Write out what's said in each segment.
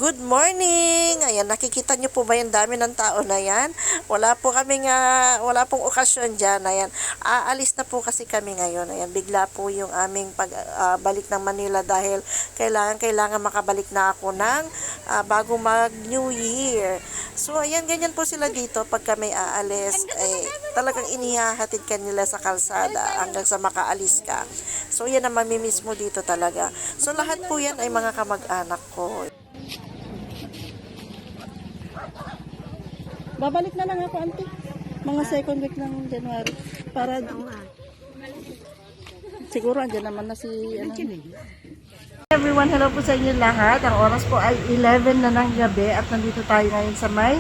Good morning! Ayan, nakikita niyo po ba yung dami ng tao na yan? Wala pong okasyon dyan. Ayan, aalis na po kasi kami ngayon. Ayan, bigla po yung aming balik ng Manila dahil kailangan makabalik na ako ng bago mag New Year. So, ayan, ganyan po sila dito pag kami aalis. Talagang inihahatid ka nila sa kalsada hanggang sa makaalis ka. So, yan ang mamimiss mo dito talaga. So, lahat po yan ay mga kamag-anak ko. Babalik na lang ako, auntie. Mga second week ng January. Para siguro andyan naman na si Everyone, hello po sa inyo lahat. Ang oras po ay 11 na ng gabi at nandito tayo ngayon sa may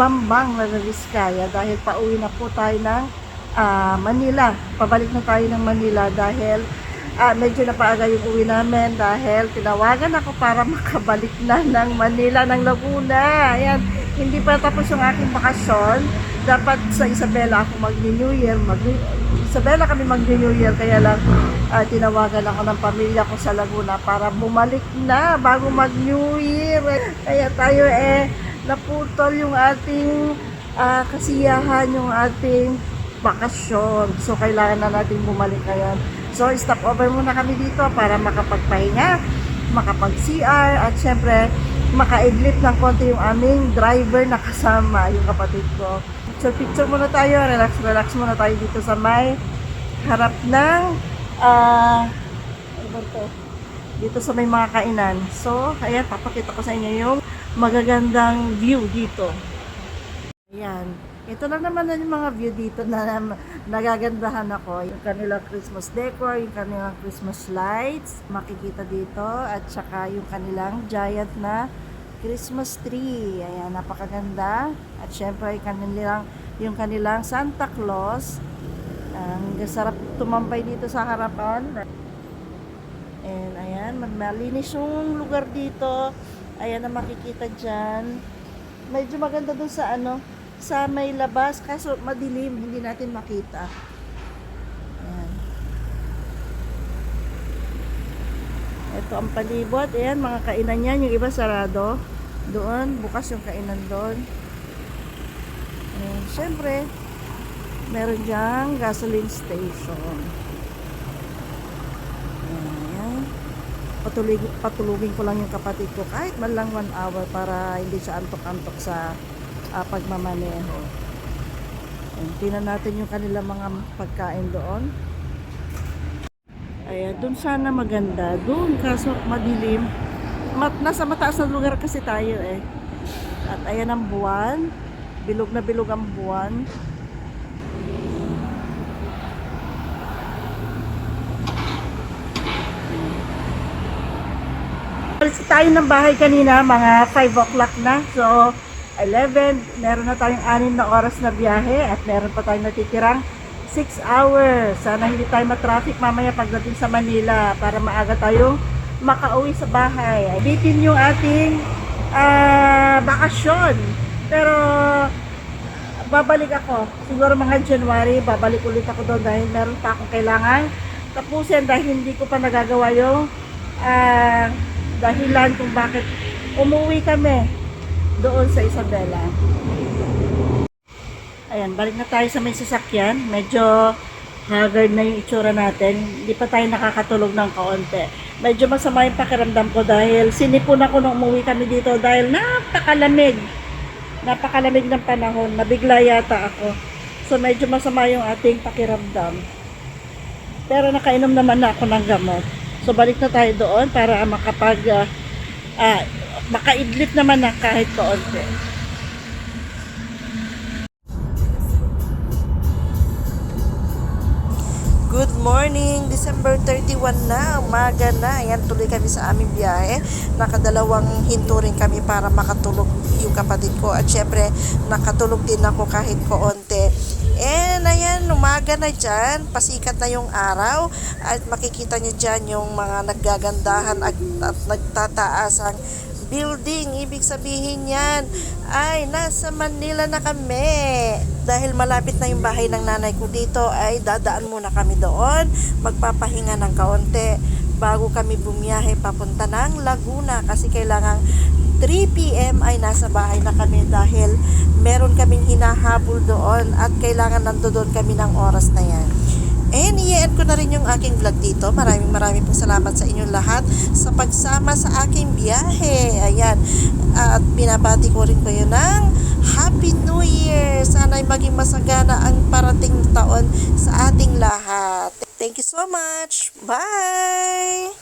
Bambang, Nueva Vizcaya dahil pauwi na po tayo ng Manila. Pabalik na tayo ng Manila dahil medyo napaaga yung uwi namin dahil tinawagan ako para makabalik na ng Manila, ng Laguna. Ayan, hindi pa tapos yung aking bakasyon. Dapat sa Isabela ako mag-New Year. Isabela kami mag-New Year, kaya lang tinawagan ako ng pamilya ko sa Laguna para bumalik na bago mag-New Year. Kaya tayo naputol yung ating kasiyahan, yung ating bakasyon. So, kailangan na natin bumalik ngayon. So, stop over muna kami dito para makapagpahinga, makapag-CR, at syempre, makaidlip ng konti yung aming driver na kasama, yung kapatid ko. So, picture muna tayo, relax muna tayo dito sa may harap ng, dito sa may mga kainan. So, ayan, papakita ko sa inyo yung magagandang view dito. Ayan. Ito lang naman na yung mga view dito na nagagandahan ako. Yung kanilang Christmas decor, yung kanilang Christmas lights, makikita dito. At saka yung kanilang giant na Christmas tree. Ayan, napakaganda. At syempre, yung kanilang Santa Claus. Ang sarap tumampay dito sa harapan. And ayan, malinis yung lugar dito. Ayan ang makikita dyan. Medyo maganda dun sa may labas, kaso madilim, hindi natin makita. Ayan. Ito ang palibot. Ayan, mga kainan yan. Yung iba sarado. Doon, bukas yung kainan doon. Ayan, syempre, meron dyang gasoline station. Ayan. Patulugin ko lang yung kapatid ko kahit man lang 1 hour para hindi siya antok-antok sa pagmamaneho. Tingnan natin yung kanilang mga pagkain doon. Ayan, doon sana maganda. Doon kaso madilim. Nasa mataas na lugar kasi tayo At ayan ang buwan. Bilog na bilog ang buwan. Alis tayo ng bahay kanina, mga 5 o'clock na. So, 11, meron na tayong 6 na oras na biyahe at meron pa tayong natitirang 6 hours. Sana hindi tayo matraffic mamaya pagdating sa Manila para maaga tayong makauwi sa bahay. Bitin yung ating bakasyon. Pero babalik ako. Siguro mga January, babalik ulit ako doon dahil meron pa akong kailangan tapusin dahil hindi ko pa nagagawa yung dahilan kung bakit umuwi kami doon sa Isabela. Ayan, balik na tayo sa may sasakyan. Medyo haggard na yung itsura natin. Hindi pa tayo nakakatulog ng kaunti. Medyo masama yung pakiramdam ko dahil sinipon ako nung umuwi kami dito dahil napakalamig. Napakalamig ng panahon. Nabigla yata ako. So medyo masama yung ating pakiramdam. Pero nakainom naman na ako ng gamot. So balik na tayo doon para makaidlip naman na kahit kaunti. Good morning! December 31 na, umaga na. Ayan, tuloy kami sa aming biyahe. Nakadalawang hinto rin kami para makatulog yung kapatid ko. At syempre, nakatulog din ako kahit kaunti. And ayan, umaga na dyan. Pasikat na yung araw. At makikita nyo dyan yung mga naggagandahan at nagtataas ang building. Ibig sabihin yan ay nasa Manila na kami. Dahil malapit na yung bahay ng nanay ko dito ay dadaan muna kami doon. Magpapahinga ng kaunti bago kami bumiyahe papunta ng Laguna kasi kailangan 3 p.m. ay nasa bahay na kami dahil meron kaming hinahabol doon at kailangan nandoon kami ng oras na yan. And i-end ko na rin yung aking vlog dito. Maraming pong salamat sa inyong lahat sa pagsama sa aking biyahe. Ayan. At binabati ko rin kayo ng Happy New Year! Sana'y maging masagana ang parating taon sa ating lahat. Thank you so much! Bye!